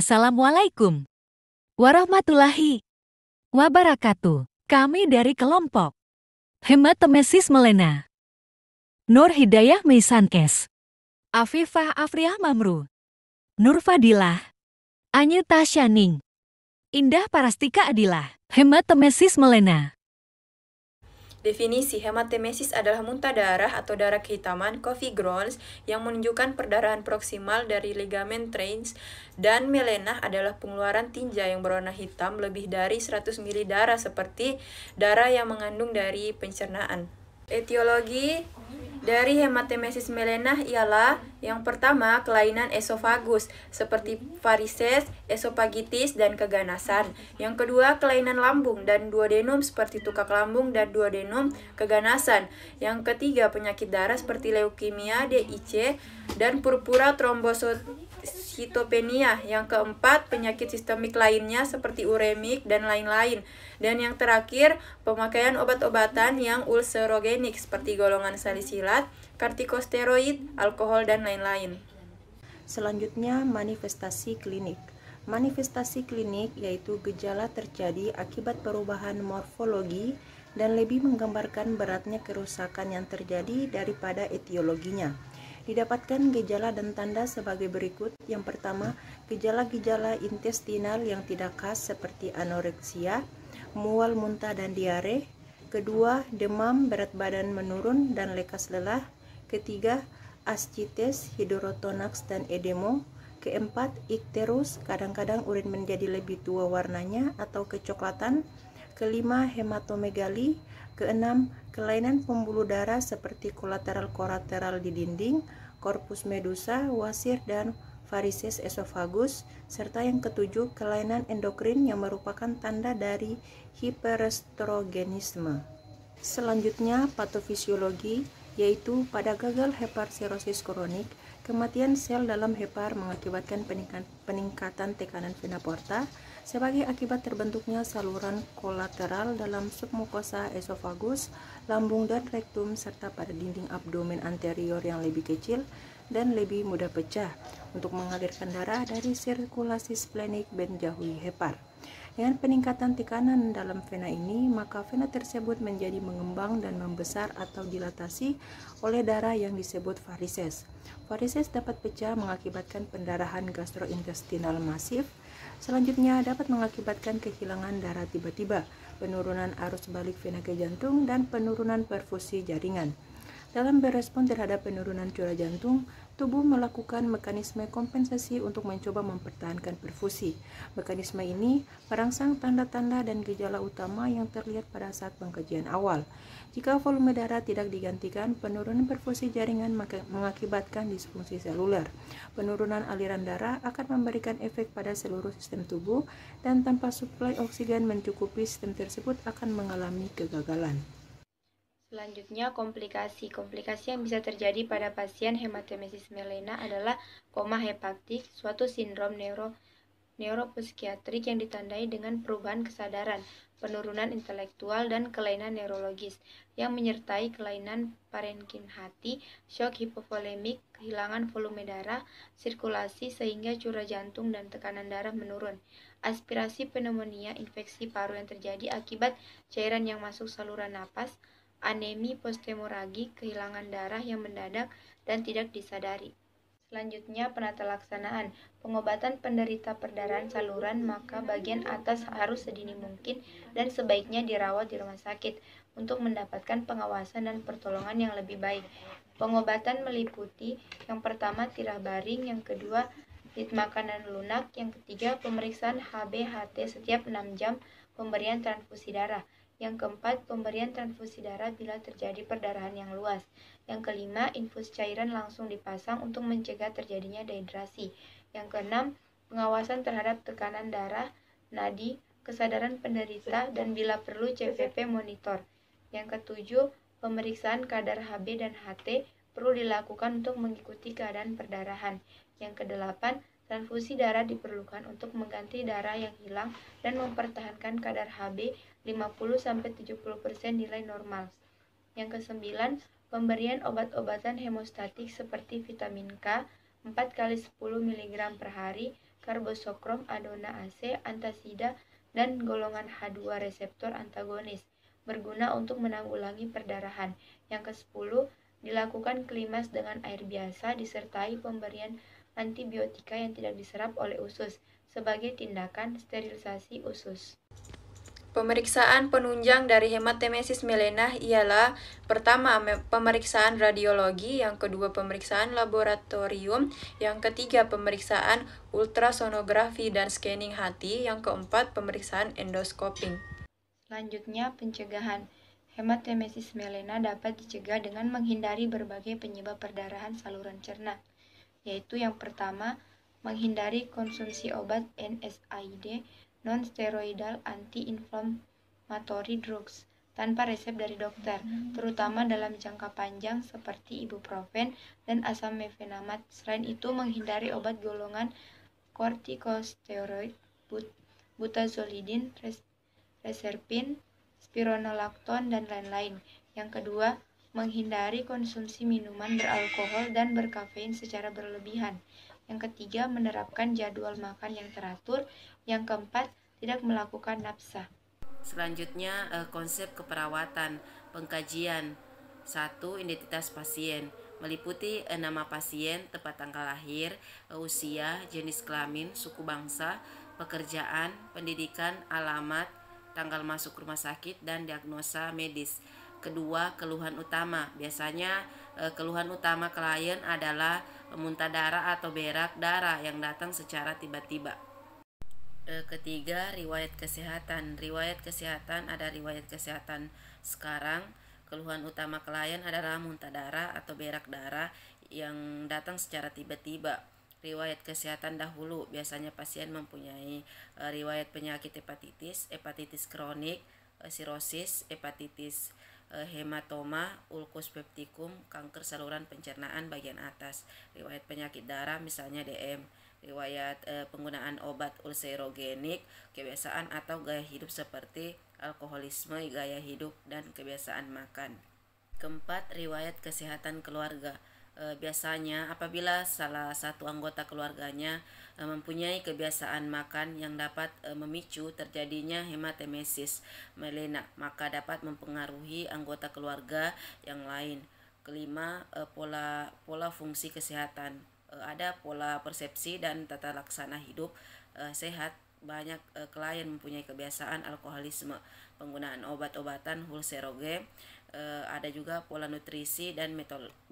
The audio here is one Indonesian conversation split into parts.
Assalamualaikum warahmatullahi wabarakatuh. Kami dari kelompok Hematemesis Melena, Nur Hidayah Meisankes, Afifah Afriah Mamru, Nur Fadilah, Anyeta Syaning, Indah Parastika Adilah. Hematemesis Melena. Definisi hematemesis adalah muntah darah atau darah kehitaman coffee grounds yang menunjukkan perdarahan proksimal dari ligamen trans, dan melenah adalah pengeluaran tinja yang berwarna hitam lebih dari 100 ml darah seperti darah yang mengandung dari pencernaan. Etiologi dari hematemesis melenah ialah yang pertama, kelainan esofagus seperti varises, esofagitis, dan keganasan. Yang kedua, kelainan lambung dan duodenum seperti tukak lambung dan duodenum keganasan. Yang ketiga, penyakit darah seperti leukemia, DIC, dan purpura trombositopenia. Yang keempat, penyakit sistemik lainnya seperti uremik dan lain-lain. Dan yang terakhir, pemakaian obat-obatan yang ulcerogenik seperti golongan salisilat, kortikosteroid, alkohol, dan lain-lain. Selanjutnya, manifestasi klinik. Manifestasi klinik yaitu gejala terjadi akibat perubahan morfologi dan lebih menggambarkan beratnya kerusakan yang terjadi daripada etiologinya. Didapatkan gejala dan tanda sebagai berikut. Yang pertama, gejala-gejala intestinal yang tidak khas seperti anoreksia, mual, muntah, dan diare. Kedua, demam, berat badan menurun, dan lekas lelah. Ketiga, ascites, hidrotonaks, dan edemo. Keempat, ikterus, kadang-kadang urin menjadi lebih tua warnanya atau kecoklatan. Kelima, hematomegali. Keenam, kelainan pembuluh darah seperti kolateral di dinding, corpus medusa, wasir, dan varises esofagus. Serta yang ketujuh, kelainan endokrin yang merupakan tanda dari hiperestrogenisme. Selanjutnya, patofisiologi, yaitu pada gagal hepar-sirosis kronik, kematian sel dalam hepar mengakibatkan peningkatan tekanan vena porta sebagai akibat terbentuknya saluran kolateral dalam submukosa esofagus, lambung, dan rektum, serta pada dinding abdomen anterior yang lebih kecil dan lebih mudah pecah untuk mengalirkan darah dari sirkulasi splenik menjauhi hepar. Dengan peningkatan tekanan dalam vena ini, maka vena tersebut menjadi mengembang dan membesar atau dilatasi oleh darah yang disebut varises. Varises dapat pecah mengakibatkan pendarahan gastrointestinal masif. Selanjutnya dapat mengakibatkan kehilangan darah tiba-tiba, penurunan arus balik vena ke jantung, dan penurunan perfusi jaringan. Dalam berespon terhadap penurunan curah jantung, tubuh melakukan mekanisme kompensasi untuk mencoba mempertahankan perfusi. Mekanisme ini merangsang tanda-tanda dan gejala utama yang terlihat pada saat pengkajian awal. Jika volume darah tidak digantikan, penurunan perfusi jaringan mengakibatkan disfungsi seluler. Penurunan aliran darah akan memberikan efek pada seluruh sistem tubuh, dan tanpa suplai oksigen mencukupi, sistem tersebut akan mengalami kegagalan. Selanjutnya, komplikasi yang bisa terjadi pada pasien hematemesis melena adalah koma hepatik, suatu sindrom neuropsikiatrik yang ditandai dengan perubahan kesadaran, penurunan intelektual, dan kelainan neurologis yang menyertai kelainan parenkinhati, shock hipovolemik, kehilangan volume darah, sirkulasi sehingga curah jantung dan tekanan darah menurun, aspirasi pneumonia, infeksi paru yang terjadi akibat cairan yang masuk saluran napas, anemi posthemoragik, kehilangan darah yang mendadak dan tidak disadari. Selanjutnya, penata laksanaan. Pengobatan penderita perdarahan saluran, maka bagian atas harus sedini mungkin dan sebaiknya dirawat di rumah sakit untuk mendapatkan pengawasan dan pertolongan yang lebih baik. Pengobatan meliputi yang pertama tirah baring, yang kedua makanan lunak, yang ketiga pemeriksaan HB/HT setiap 6 jam, pemberian transfusi darah. Yang keempat, pemberian transfusi darah bila terjadi perdarahan yang luas. Yang kelima, infus cairan langsung dipasang untuk mencegah terjadinya dehidrasi. Yang keenam, pengawasan terhadap tekanan darah, nadi, kesadaran penderita, dan bila perlu CVP monitor. Yang ketujuh, pemeriksaan kadar HB dan HT perlu dilakukan untuk mengikuti keadaan perdarahan. Yang kedelapan, transfusi darah diperlukan untuk mengganti darah yang hilang dan mempertahankan kadar HB 50-70% nilai normal. Yang kesembilan, pemberian obat-obatan hemostatik seperti vitamin K 4 kali 10 mg per hari karbosokrom adona-ase, antasida, dan golongan H2 reseptor antagonis, berguna untuk menanggulangi perdarahan. Yang ke-10, dilakukan klimas dengan air biasa disertai pemberian antibiotika yang tidak diserap oleh usus sebagai tindakan sterilisasi usus. Pemeriksaan penunjang dari hematemesis melenah ialah pertama pemeriksaan radiologi, yang kedua pemeriksaan laboratorium, yang ketiga pemeriksaan ultrasonografi dan scanning hati, yang keempat pemeriksaan endoskoping. Selanjutnya pencegahan. Hematemesis melenah dapat dicegah dengan menghindari berbagai penyebab perdarahan saluran cerna, yaitu yang pertama, menghindari konsumsi obat NSAID non-steroidal anti-inflammatory drugs tanpa resep dari dokter, terutama dalam jangka panjang seperti ibuprofen dan asam mefenamat. Selain itu, menghindari obat golongan kortikosteroid, butazolidin, reserpin, spironolakton, dan lain-lain. Yang kedua, menghindari konsumsi minuman beralkohol dan berkafein secara berlebihan. Yang ketiga, menerapkan jadwal makan yang teratur. Yang keempat, tidak melakukan nafsa. Selanjutnya, konsep keperawatan, pengkajian. 1. Identitas pasien meliputi nama pasien, tempat tanggal lahir, usia, jenis kelamin, suku bangsa, pekerjaan, pendidikan, alamat, tanggal masuk rumah sakit, dan diagnosa medis. Kedua, keluhan utama. Biasanya keluhan utama klien adalah muntah darah atau berak darah yang datang secara tiba-tiba. Ketiga, riwayat kesehatan. Riwayat kesehatan ada riwayat kesehatan sekarang. Keluhan utama klien adalah muntah darah atau berak darah yang datang secara tiba-tiba. Riwayat kesehatan dahulu, biasanya pasien mempunyai riwayat penyakit hepatitis kronik, sirosis, hepatitis hematoma, ulkus peptikum, kanker saluran pencernaan bagian atas, riwayat penyakit darah misalnya DM, riwayat penggunaan obat ulcerogenik, kebiasaan atau gaya hidup seperti alkoholisme, gaya hidup, dan kebiasaan makan. Keempat, riwayat kesehatan keluarga. Biasanya apabila salah satu anggota keluarganya mempunyai kebiasaan makan yang dapat memicu terjadinya hematemesis melena, maka dapat mempengaruhi anggota keluarga yang lain. Kelima, pola fungsi kesehatan. Ada pola persepsi dan tata laksana hidup sehat. Banyak klien mempunyai kebiasaan alkoholisme, penggunaan obat-obatan ulcerogen, ada juga pola nutrisi dan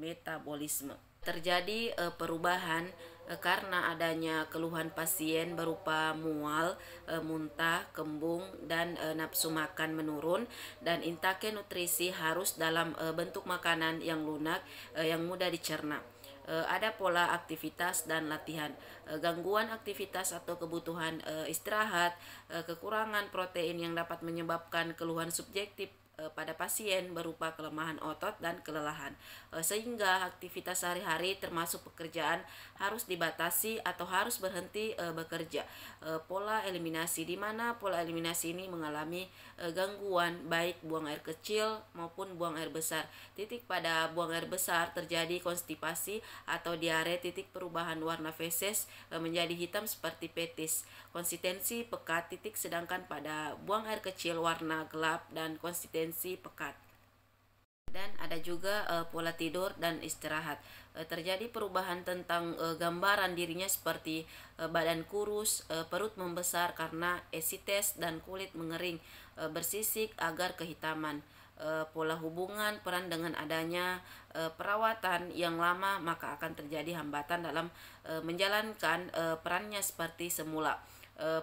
metabolisme. Terjadi perubahan karena adanya keluhan pasien berupa mual, muntah, kembung, dan nafsu makan menurun, dan intake nutrisi harus dalam bentuk makanan yang lunak, yang mudah dicerna. Ada pola aktivitas dan latihan, gangguan aktivitas atau kebutuhan istirahat, kekurangan protein yang dapat menyebabkan keluhan subjektif pada pasien berupa kelemahan otot dan kelelahan, sehingga aktivitas sehari-hari termasuk pekerjaan harus dibatasi atau harus berhenti bekerja. Pola eliminasi, di mana pola eliminasi ini mengalami gangguan baik buang air kecil maupun buang air besar. Titik pada buang air besar terjadi konstipasi atau diare, titik perubahan warna feses menjadi hitam seperti petis, konsistensi pekat, titik sedangkan pada buang air kecil warna gelap dan konsistensi pekat. Dan ada juga pola tidur dan istirahat. Terjadi perubahan tentang gambaran dirinya seperti badan kurus, perut membesar karena esites, dan kulit mengering, bersisik agar kehitaman. Pola hubungan peran dengan adanya perawatan yang lama, maka akan terjadi hambatan dalam menjalankan perannya seperti semula.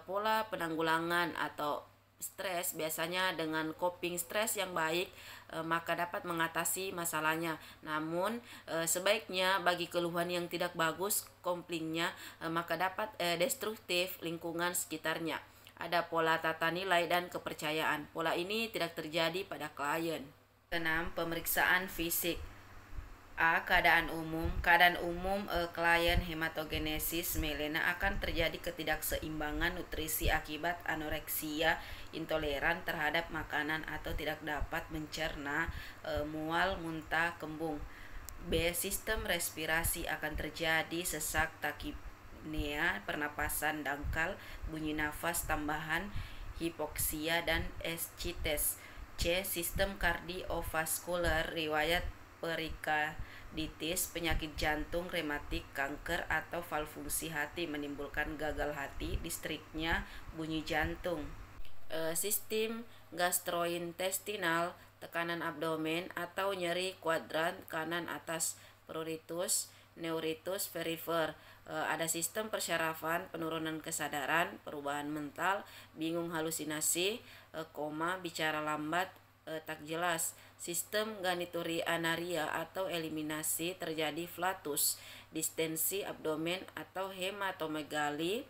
Pola penanggulangan atau stres, biasanya dengan coping stres yang baik maka dapat mengatasi masalahnya. Namun sebaiknya bagi keluhan yang tidak bagus komplingnya maka dapat destruktif lingkungan sekitarnya. Ada pola tata nilai dan kepercayaan. Pola ini tidak terjadi pada klien. 6. Pemeriksaan fisik. A. Keadaan umum. Keadaan umum klien hematogenesis melena akan terjadi ketidakseimbangan nutrisi akibat anoreksia, intoleran terhadap makanan atau tidak dapat mencerna, mual, muntah, kembung. B. Sistem respirasi akan terjadi sesak apnea, pernapasan dangkal, bunyi nafas tambahan, hipoksia, dan ascites. C. Sistem kardiovaskuler, riwayat perikarditis, penyakit jantung, rematik, kanker, atau valv fungsi hati menimbulkan gagal hati, listriknya bunyi jantung. Sistem gastrointestinal, tekanan abdomen atau nyeri kuadran kanan atas, pruritus, neuritus perifer. Ada sistem persyarafan, penurunan kesadaran, perubahan mental, bingung, halusinasi, koma, bicara lambat, tak jelas. Sistem geniturianaria atau eliminasi, terjadi flatus, distensi abdomen atau hematomegali,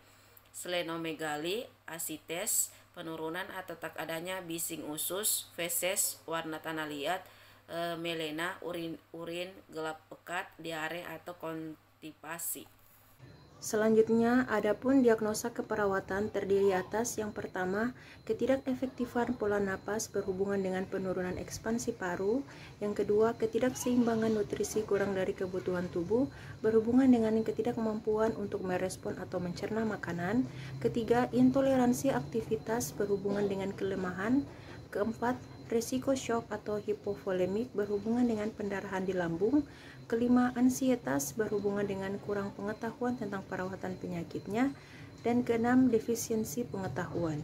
splenomegali, ascites, penurunan atau tak adanya bising usus, feses, warna tanah liat, melena, urin gelap pekat, diare atau konstipasi. Selanjutnya, adapun diagnosa keperawatan terdiri atas yang pertama, ketidakefektifan pola napas berhubungan dengan penurunan ekspansi paru. Yang kedua, ketidakseimbangan nutrisi kurang dari kebutuhan tubuh berhubungan dengan ketidakmampuan untuk merespon atau mencerna makanan. Ketiga, intoleransi aktivitas berhubungan dengan kelemahan. Keempat, resiko shock atau hipovolemik berhubungan dengan pendarahan di lambung. Kelima, ansietas berhubungan dengan kurang pengetahuan tentang perawatan penyakitnya. Dan keenam, defisiensi pengetahuan.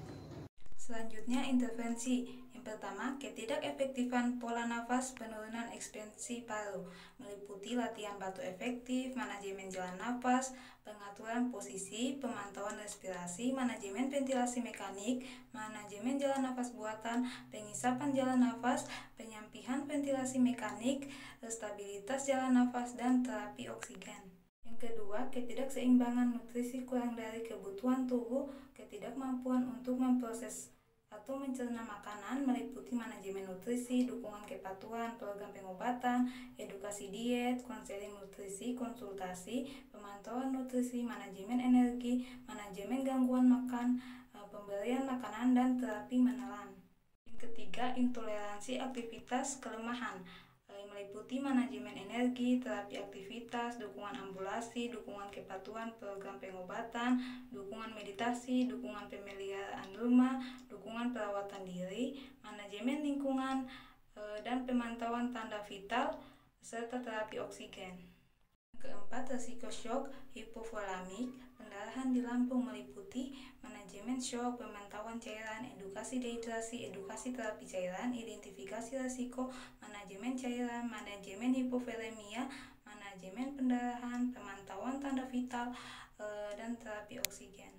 Selanjutnya, intervensi. Yang pertama, ketidakefektifan pola nafas, penurunan ekspansi paru, meliputi latihan batuk efektif, manajemen jalan nafas, pengaturan posisi, pemantauan respirasi, manajemen ventilasi mekanik, manajemen jalan nafas buatan, pengisapan jalan nafas, penyampihan ventilasi mekanik, stabilitas jalan nafas, dan terapi oksigen. Yang kedua, ketidakseimbangan nutrisi kurang dari kebutuhan tubuh, ketidakmampuan untuk memproses atau mencerna makanan, meliputi manajemen nutrisi, dukungan kepatuhan, program pengobatan, edukasi diet, konseling nutrisi, konsultasi, pemantauan nutrisi, manajemen energi, manajemen gangguan makan, pemberian makanan, dan terapi menelan. Yang ketiga, intoleransi aktivitas kelemahan, meliputi manajemen energi, terapi aktivitas, dukungan ambulasi, dukungan kepatuhan, program pengobatan, dukungan meditasi, dukungan pemeliharaan rumah, dukungan perawatan diri, manajemen lingkungan, dan pemantauan tanda vital, serta terapi oksigen. Keempat, resiko shock hipovolemik, pendarahan di lambung, meliputi manajemen shock, pemantauan cairan, edukasi dehidrasi, edukasi terapi cairan, identifikasi resiko, manajemen cairan, manajemen hipovolemia, manajemen pendarahan, pemantauan tanda vital, dan terapi oksigen.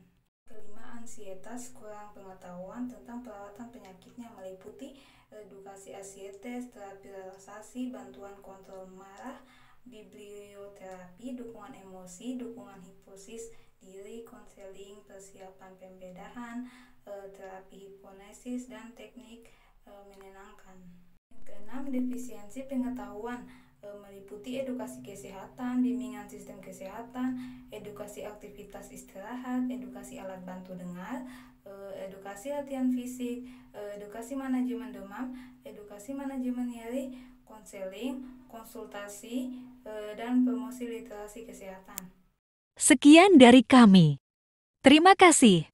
Kelima, ansietas, kurang pengetahuan tentang perawatan penyakitnya, meliputi edukasi ansietas, terapi relaksasi, bantuan kontrol marah, biblioterapi, dukungan emosi, dukungan hipnosis diri, konseling, persiapan pembedahan, terapi hipnosis, dan teknik menenangkan. Yang keenam, defisiensi pengetahuan, meliputi edukasi kesehatan, bimbingan sistem kesehatan, edukasi aktivitas istirahat, edukasi alat bantu dengar, edukasi latihan fisik, edukasi manajemen demam, edukasi manajemen nyeri, konseling, konsultasi, dan promosi literasi kesehatan. Sekian dari kami. Terima kasih.